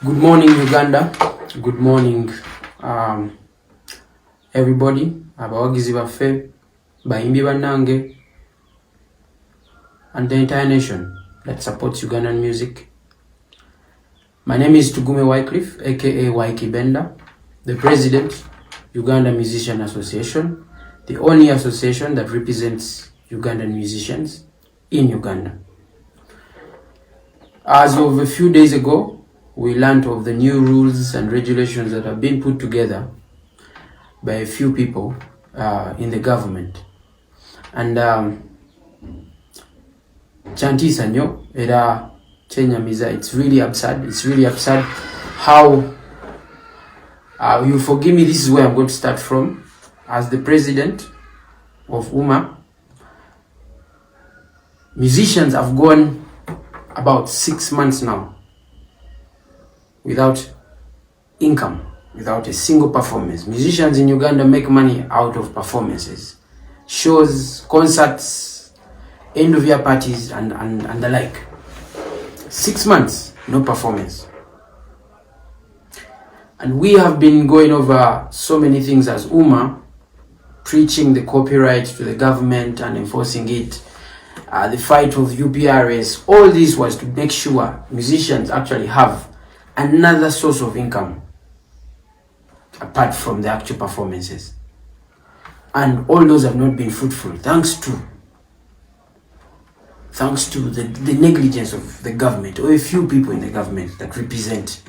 Good morning, Uganda. Good morning, everybody. Abawagizi baffe, bayimbi bannange, and the entire nation that supports Ugandan music. My name is Tugume Wycliffe, aka Ykee Benda, the president, Uganda Musician Association, the only association that represents Ugandan musicians in Uganda. As of a few days ago, we learned of the new rules and regulations that have been put together by a few people in the government. And Chanti Sanyo, Era Chenyamiza, it's really absurd. It's really absurd how, you forgive me, this is where I'm going to start from. As the president of UMA, musicians have gone about 6 months now without income, without a single performance. Musicians in Uganda make money out of performances, shows, concerts, end of year parties, and the like. 6 months, no performance. And we have been going over so many things as UMA, preaching the copyright to the government and enforcing it, the fight of UPRS. All this was to make sure musicians actually have another source of income apart from the actual performances. And all those have not been fruitful thanks to the negligence of the government, or a few people in the government that represent,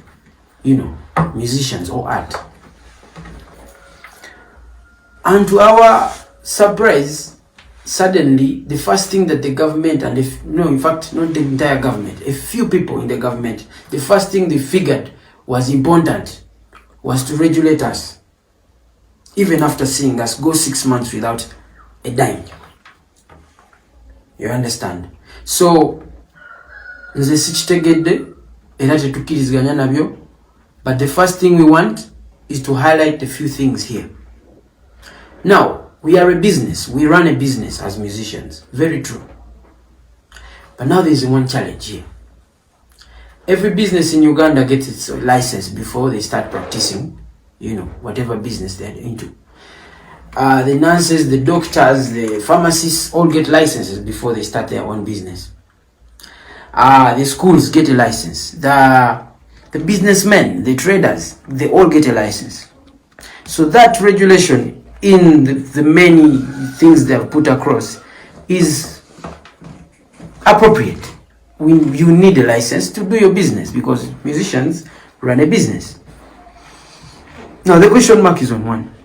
musicians or art. And to our surprise, suddenly, the first thing that the government, and in fact, not the entire government, a few people in the government, the first thing they figured was important was to regulate us, even after seeing us go 6 months without a dime. You understand? So, nze sikitegedde era tetukkiriziganya nabyo, but the first thing we want is to highlight a few things here. Now, we are a business. We run a business as musicians. Very true. But now there is one challenge here. Every business in Uganda gets its license before they start practicing, whatever business they're into. The nurses, the doctors, the pharmacists all get licenses before they start their own business. The schools get a license. The businessmen, the traders, they all get a license. So that regulation in the many things they have put across is appropriate. You need a license to do your business because musicians run a business. Now the question mark is on one.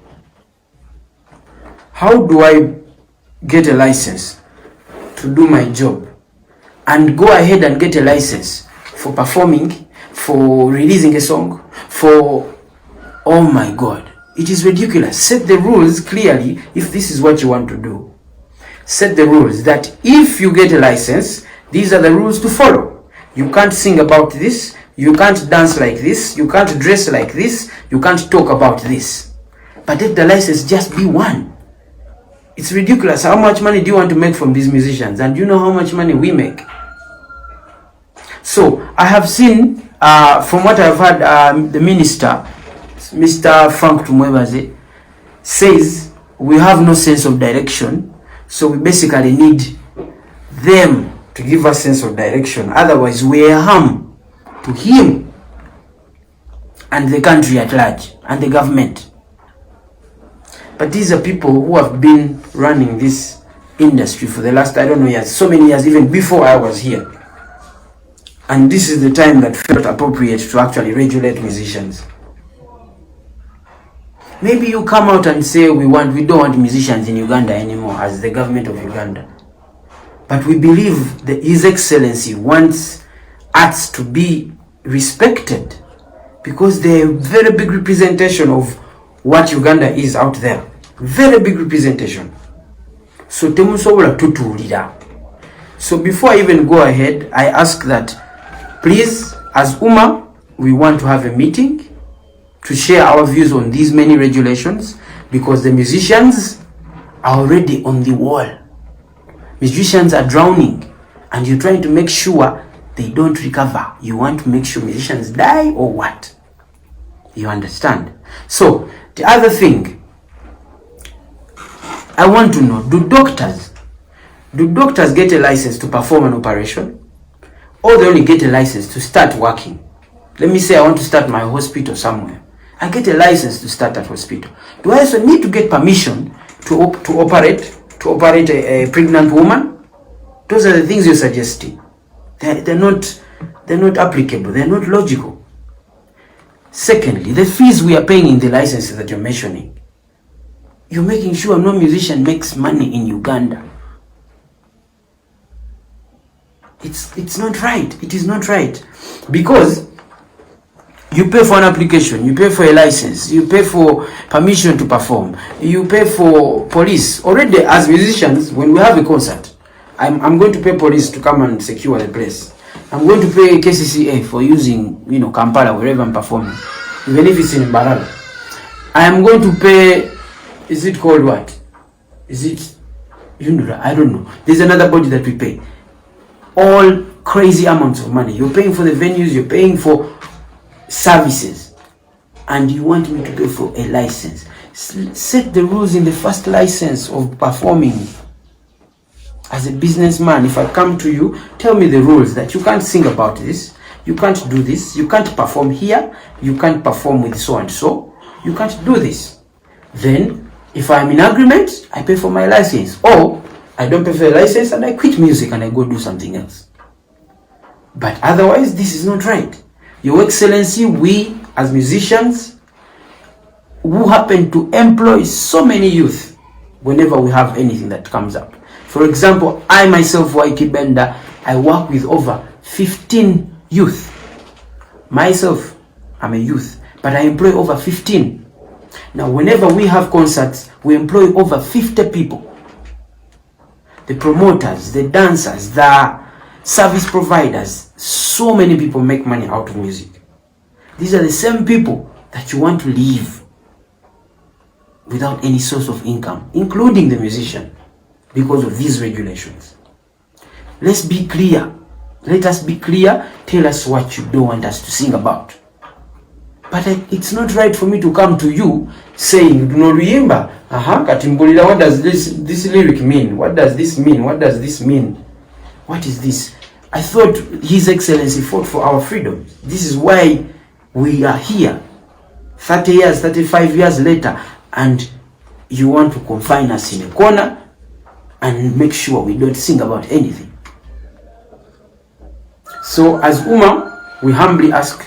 How do I get a license to do my job and go ahead and get a license for performing, for releasing a song, oh my God. It is ridiculous. Set the rules clearly if this is what you want to do. Set the rules that if you get a license, these are the rules to follow. You can't sing about this, you can't dance like this, you can't dress like this, you can't talk about this. But let the license just be one. It's ridiculous. How much money do you want to make from these musicians? And you know how much money we make? So I have seen, from what I've heard, the minister, Mr. Frank Tumwebaze, says we have no sense of direction, so we basically need them to give us sense of direction. Otherwise, we are harm to him and the country at large and the government. But these are people who have been running this industry for the last, years, so many years, even before I was here. And this is the time that felt appropriate to actually regulate musicians. Maybe you come out and say we don't want musicians in Uganda anymore as the government of Uganda. But we believe that His Excellency wants arts to be respected because they're a very big representation of what Uganda is out there. Very big representation. So temusobola tutuulira. So before I even go ahead, I ask that please, as UMA, we want to have a meeting to share our views on these many regulations because the musicians are already on the wall. Musicians are drowning and you're trying to make sure they don't recover. You want to make sure musicians die or what? You understand? So the other thing I want to know, do doctors get a license to perform an operation, or they only get a license to start working? Let me say I want to start my hospital somewhere. I get a license to start that hospital. Do I also need to get permission to operate a pregnant woman? Those are the things you're suggesting. They're not applicable. They're not logical. Secondly, the fees we are paying in the licenses that you're mentioning, you're making sure no musician makes money in Uganda. It's not right. It is not right. Because you pay for an application, you pay for a license, you pay for permission to perform, you pay for police. Already as musicians, when we have a concert, I'm going to pay police to come and secure the place. I'm going to pay KCCA for using, Kampala, wherever I'm performing, even if it's in Mbarara. I am going to pay, is it called what? Is it UNRWA? I don't know. There's another body that we pay. All crazy amounts of money. You're paying for the venues, you're paying for services, and you want me to pay for a license. Set the rules in the first license of performing. As a businessman, if I come to you, tell me the rules that you can't sing about this, you can't do this, you can't perform here, you can't perform with so and so, you can't do this. Then, if I'm in agreement, I pay for my license, or I don't pay for a license and I quit music and I go do something else. But otherwise, this is not right. Your Excellency, we as musicians who happen to employ so many youth whenever we have anything that comes up. For example, I myself, Ykee Benda, I work with over 15 youth. Myself, I'm a youth, but I employ over 15. Now, whenever we have concerts, we employ over 50 people. The promoters, the dancers, the service providers, so many people make money out of music. These are the same people that you want to leave without any source of income, including the musician, because of these regulations. Let's be clear. Let us be clear. Tell us what you don't want us to sing about. But it's not right for me to come to you saying, do not remember, Katimbulila, what does this lyric mean? What does this mean? What does this mean? What is this? I thought His Excellency fought for our freedom. This is why we are here 30 years, 35 years later, and you want to confine us in a corner and make sure we don't sing about anything. So as UMA, we humbly ask,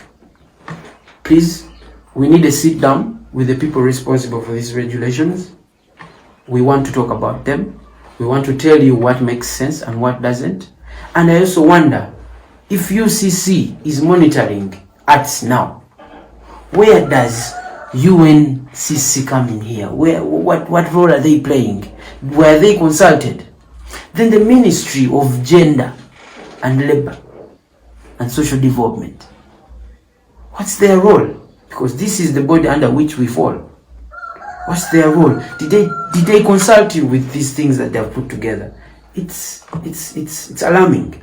please, we need a sit down with the people responsible for these regulations. We want to talk about them. We want to tell you what makes sense and what doesn't. And I also wonder if UCC is monitoring arts now. Where does UNCC come in here? What role are they playing? Were they consulted? Then the Ministry of Gender and Labor and Social Development. What's their role? Because this is the body under which we fall. What's their role? Did they consult you with these things that they have put together? It's alarming.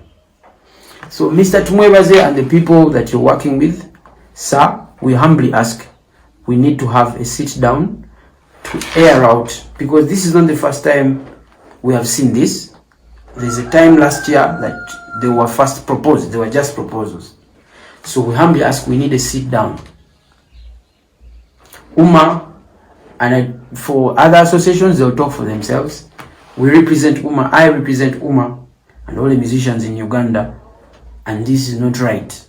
So Mr. Tumwebaze and the people that you're working with, sir, we humbly ask, we need to have a sit down to air out, because this is not the first time we have seen this. There's a time last year that they were first proposed. They were just proposals. So we humbly ask, we need a sit down. UMA, and for other associations, they'll talk for themselves. We represent UMA, I represent UMA, and all the musicians in Uganda, and this is not right.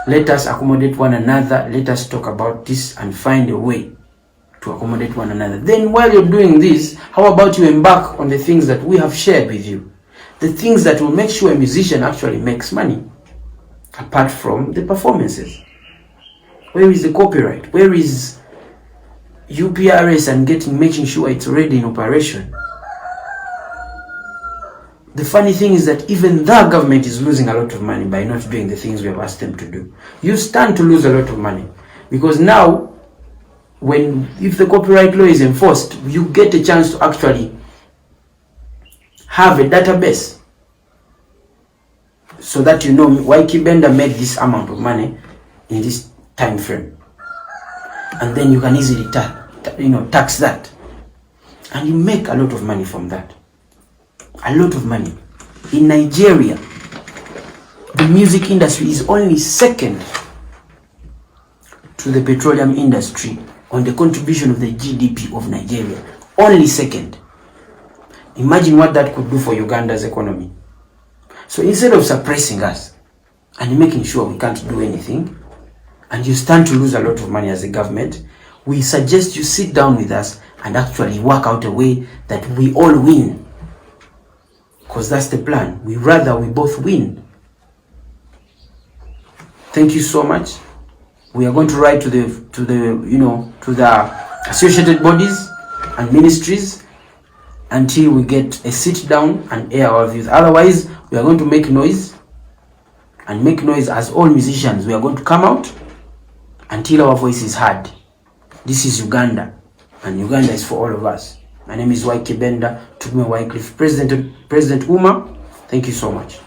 Let us accommodate one another. Let us talk about this and find a way to accommodate one another. Then while you're doing this, how about you embark on the things that we have shared with you? The things that will make sure a musician actually makes money, apart from the performances. Where is the copyright? Where is UPRS and making sure it's already in operation? The funny thing is that even the government is losing a lot of money by not doing the things we have asked them to do. You stand to lose a lot of money, because now, if the copyright law is enforced, you get a chance to actually have a database so that you know Ykee Benda made this amount of money in this time frame, and then you can easily tax that, and you make a lot of money from that. A lot of money. In Nigeria, the music industry is only second to the petroleum industry on the contribution of the GDP of Nigeria. Only second. Imagine what that could do for Uganda's economy. So instead of suppressing us and making sure we can't do anything, and you stand to lose a lot of money as a government, we suggest you sit down with us and actually work out a way that we all win. Because that's the plan. We both win. Thank you so much. We are going to write to the associated bodies and ministries until we get a sit down and air our views. Otherwise, we are going to make noise, and make noise as all musicians. We are going to come out until our voice is heard. This is Uganda, and Uganda is for all of us. My name is Ykee Benda, Tukume Wycliffe, President Uma. Thank you so much.